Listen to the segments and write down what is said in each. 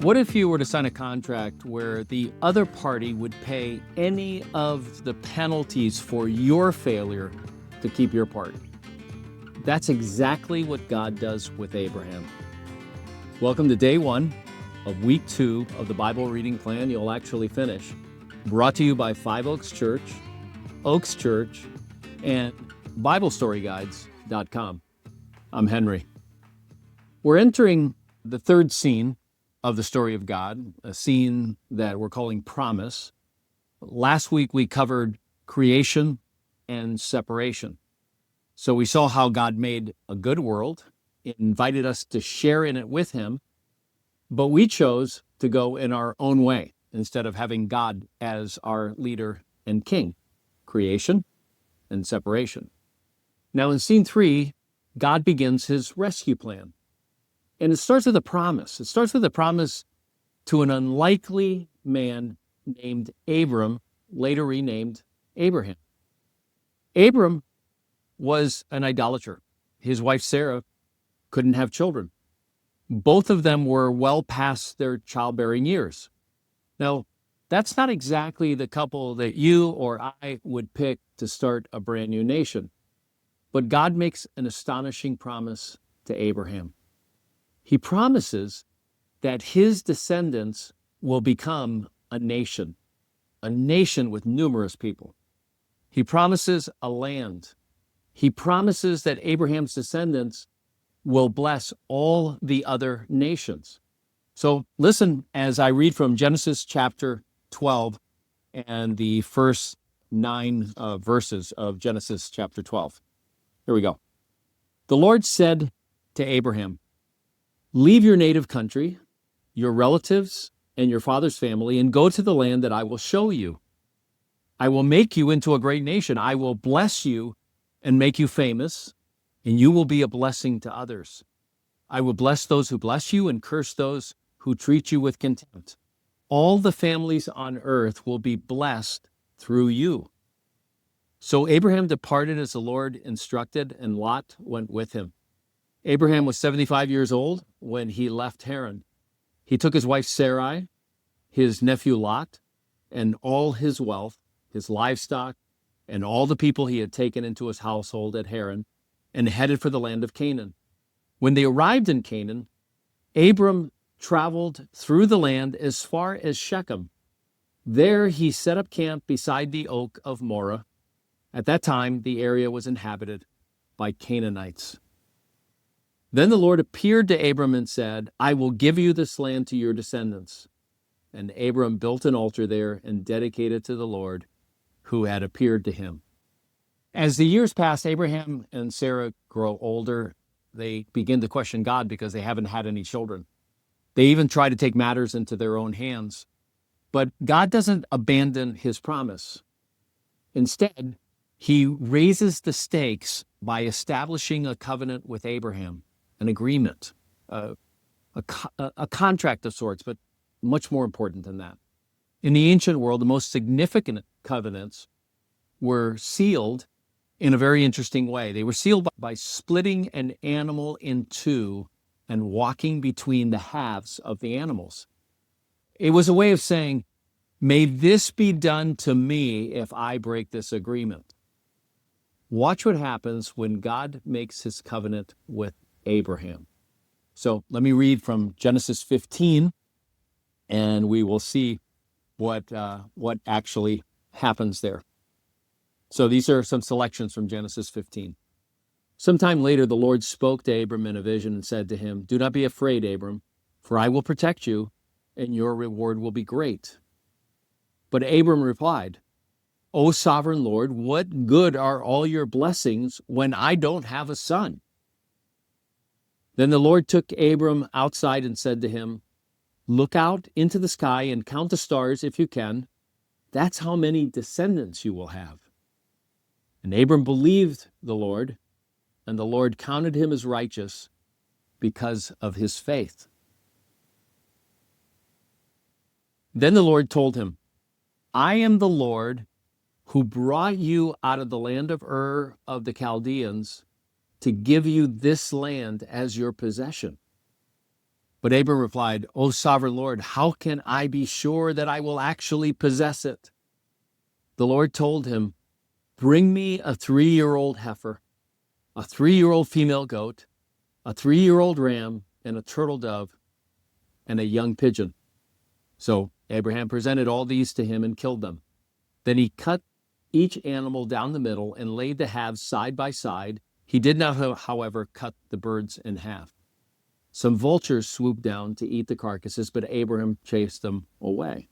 What if you were to sign a contract where the other party would pay any of the penalties for your failure to keep your part? That's exactly what God does with Abraham. Welcome to day 1 of week 2 of the Bible reading plan you'll actually finish, brought to you by Five Oaks Church, and BibleStoryGuides.com. I'm Henry. We're entering the third scene of the story of God, a scene that we're calling promise. Last week we covered creation and separation. So we saw how God made a good world, invited us to share in it with him, but we chose to go in our own way instead of having God as our leader and king. Creation and separation. Now in scene 3, God begins his rescue plan. And it starts with a promise. It starts with a promise to an unlikely man named Abram, later renamed Abraham. Abram was an idolater. His wife Sarah couldn't have children. Both of them were well past their childbearing years. Now, that's not exactly the couple that you or I would pick to start a brand new nation. But God makes an astonishing promise to Abraham. He promises that his descendants will become a nation with numerous people. He promises a land. He promises that Abraham's descendants will bless all the other nations. So listen as I read from Genesis chapter 12 and the first 9 verses of Genesis chapter 12. Here we go. The Lord said to Abraham, "Leave your native country, your relatives, and your father's family, and go to the land that I will show you. I will make you into a great nation. I will bless you and make you famous, and you will be a blessing to others. I will bless those who bless you and curse those who treat you with contempt. All the families on earth will be blessed through you." So Abraham departed as the Lord instructed, and Lot went with him. Abraham was 75 years old when he left Haran. He took his wife Sarai, his nephew Lot, and all his wealth, his livestock, and all the people he had taken into his household at Haran, and headed for the land of Canaan. When they arrived in Canaan, Abram traveled through the land as far as Shechem. There he set up camp beside the oak of Moreh. At that time, the area was inhabited by Canaanites. Then the Lord appeared to Abram and said, "I will give you this land to your descendants." And Abram built an altar there and dedicated it to the Lord who had appeared to him. As the years pass, Abraham and Sarah grow older. They begin to question God because they haven't had any children. They even try to take matters into their own hands. But God doesn't abandon his promise. Instead, he raises the stakes by establishing a covenant with Abraham. An agreement, a contract of sorts, but much more important than that. In the ancient world, the most significant covenants were sealed in a very interesting way. They were sealed by splitting an animal in two and walking between the halves of the animals. It was a way of saying, "May this be done to me if I break this agreement." Watch what happens when God makes his covenant with Abraham. So let me read from Genesis 15, and we will see what actually happens there. So these are some selections from Genesis 15. Sometime later, the Lord spoke to Abram in a vision and said to him, "Do not be afraid, Abram, for I will protect you, and your reward will be great." But Abram replied, "O sovereign Lord, what good are all your blessings when I don't have a son?" Then the Lord took Abram outside and said to him, "Look out into the sky and count the stars if you can. That's how many descendants you will have." And Abram believed the Lord, and the Lord counted him as righteous because of his faith. Then the Lord told him, "I am the Lord who brought you out of the land of Ur of the Chaldeans to give you this land as your possession." But Abram replied, O sovereign Lord, how can I be sure that I will actually possess it? The Lord told him, bring me a 3-year-old heifer, a 3-year-old female goat, a 3-year-old ram, and a turtle dove, and a young pigeon. So Abraham presented all these to him and killed them. Then he cut each animal down the middle and laid the halves side by side. He did not, however, cut the birds in half. Some vultures swooped down to eat the carcasses, but Abraham chased them away.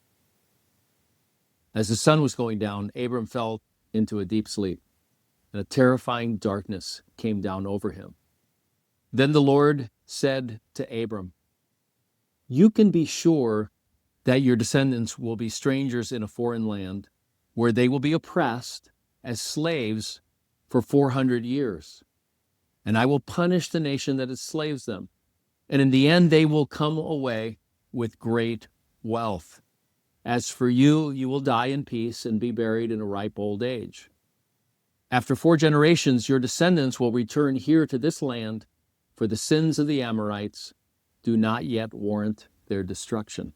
As the sun was going down, Abram fell into a deep sleep, and a terrifying darkness came down over him. Then the Lord said to Abram, you can be sure that your descendants will be strangers in a foreign land, where they will be oppressed as slaves for 400 years. And I will punish the nation that enslaves them. And in the end, they will come away with great wealth. As for you, you will die in peace and be buried in a ripe old age. After 4 generations, your descendants will return here to this land, for the sins of the Amorites do not yet warrant their destruction.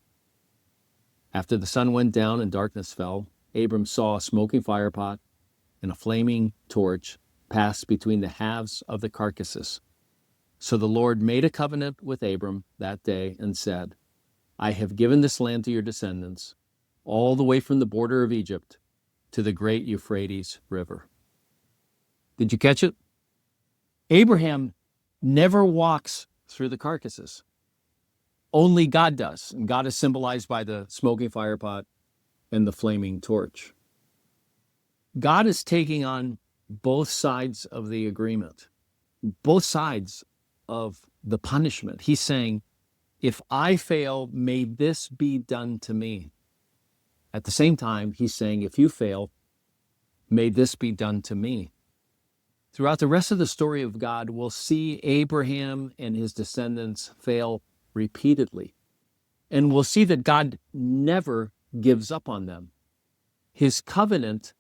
After the sun went down and darkness fell, Abram saw a smoking firepot and a flaming torch pass between the halves of the carcasses. So the Lord made a covenant with Abram that day and said, I have given this land to your descendants, all the way from the border of Egypt to the great Euphrates River. Did you catch it? Abraham never walks through the carcasses. Only God does, and God is symbolized by the smoking firepot and the flaming torch. God is taking on both sides of the agreement, both sides of the punishment. He's saying, if I fail, may this be done to me. At the same time, he's saying, if you fail, may this be done to me. Throughout the rest of the story of God, we'll see Abraham and his descendants fail repeatedly. And we'll see that God never gives up on them. His covenant,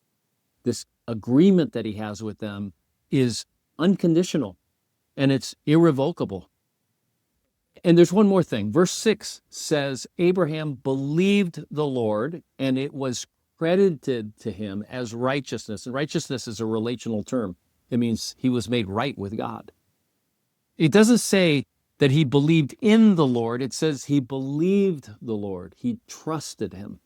this agreement that he has with them, is unconditional and it's irrevocable. And there's one more thing. Verse 6 says, Abraham believed the Lord, and it was credited to him as righteousness. And righteousness is a relational term. It means he was made right with God. It doesn't say that he believed in the Lord. It says he believed the Lord. He trusted him.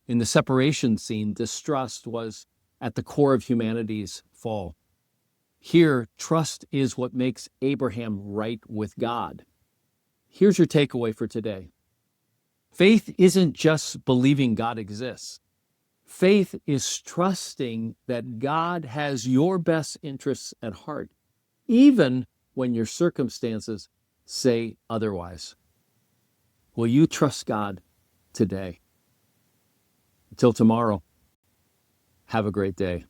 In the separation scene, distrust was at the core of humanity's fall. Here, trust is what makes Abraham right with God. Here's your takeaway for today. Faith isn't just believing God exists. Faith is trusting that God has your best interests at heart, even when your circumstances say otherwise. Will you trust God today? Until tomorrow, have a great day.